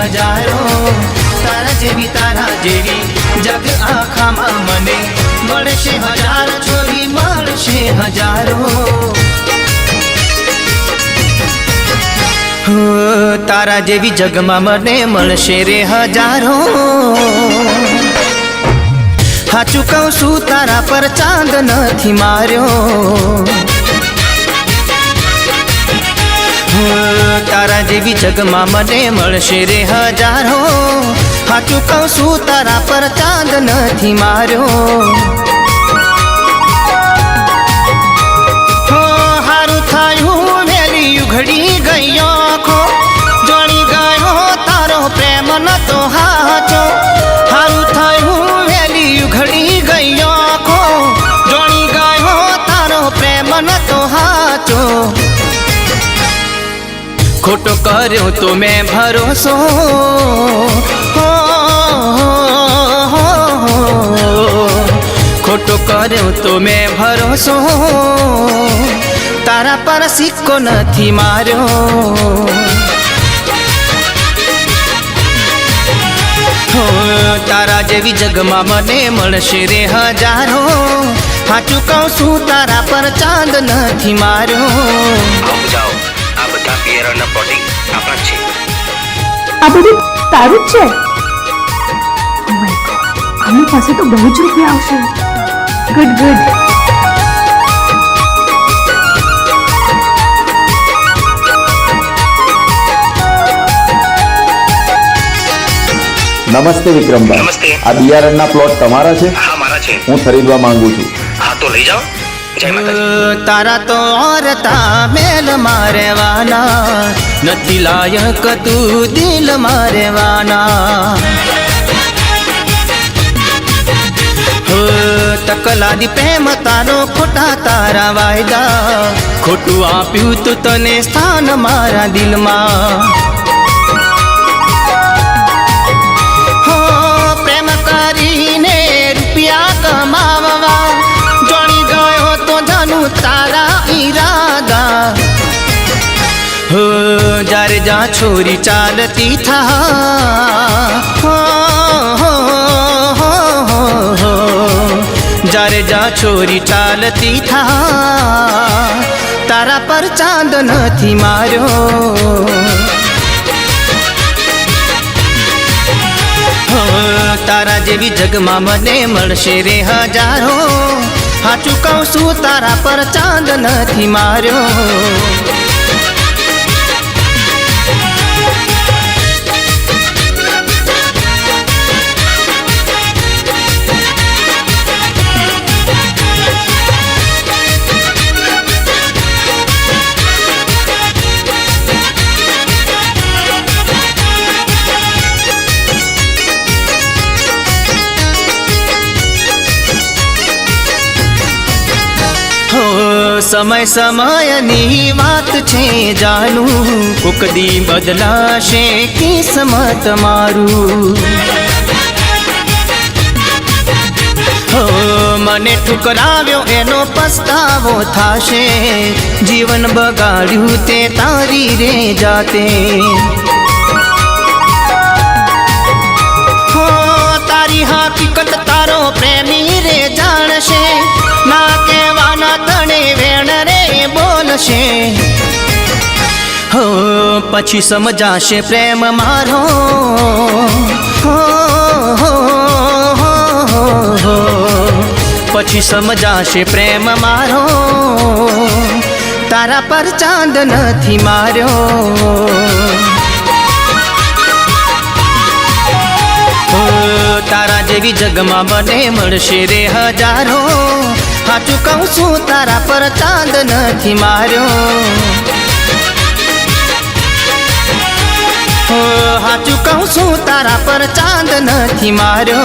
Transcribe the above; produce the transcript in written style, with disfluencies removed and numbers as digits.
हजारों तारा जेवी जग आखामां मने मळशे हजार छोरी मळशे हजारों तारा जेवी जगमां मने मळशे रे हजारों हाचुं कहूं छुं तारा पर चांद नथी मार्यो तारा जेवी जगमां मने मळशे रे हजारों हाचुं कहूं छुं तारा पर चांद नथी मार्यो हारुं थयुं वेली उघड़ी गई आँखो जोड़ी गयो तारो प्रेम नतो हाचो हारुं थयुं वेली उघड़ी गई आँखो जोड़ी गयो तारो प्रेम नतो हाचो खोटो कर्यो तो मैं भरोसो खोटो कर्यो तो मैं भरोसो तारा पर सिक्को नथी मार्यो तारा जेवी जगमां मने मळशे रे हजारों हाचुं कहूं छुं तारा पर चांद नथी मार्यो આ બધું તારું જ છે? ઓ માય ગોડ, આની પાસે તો બહુ જ રૂપિયા આવશે. Good good. नमस्ते विक्रमभाई. नमस्ते. आ बियारणना प्लॉट तमारा छे? हाँ मारा छे. हूँ खरीदवा मांगू छू. हाँ तो लई जाओ. जय माताजी. तारा तो औरता मेल मारेवाना नथी लायक तू दिल मारेवाना तकलादी प्रेम तारो खोटा तारा वायदा खोटू आप्यू तो तने स्थान मारा दिल मा प्रेम करीने रुपया कमावा जोड़ी गयो तो जानू तारा इरादा जारे जा छोरी चालती था जारे जा छोरी चालती था तारा पर चांद नथी मार्यो तारा जेवी जगमां मने मळशे रे हजारों हाचुं कहूं छुं तारा पर चांद नथी मार्यो समय समयनी वात छे जानू कोक दी बदलाशे किस्मत मारू मने ठुकराव्यो एनो पछतावो थाशे जीवन बगाड्यू ते तारी रे जाते तारी हकीकत तारो प्रेमी रे जाणशे ना केवाना तणे वेण रे बोलशे हो पछी समजाशे प्रेम मारो पछी समजाशे प्रेम मारो तारा पर चांद नथी मार्यो तारा जेवी जगमां मने मळशे रे हजारों हाचुं कहूं छुं तारा पर चांद नथी मार्यो हाचुं कहूं छुं तारा पर चांद नथी मार्यो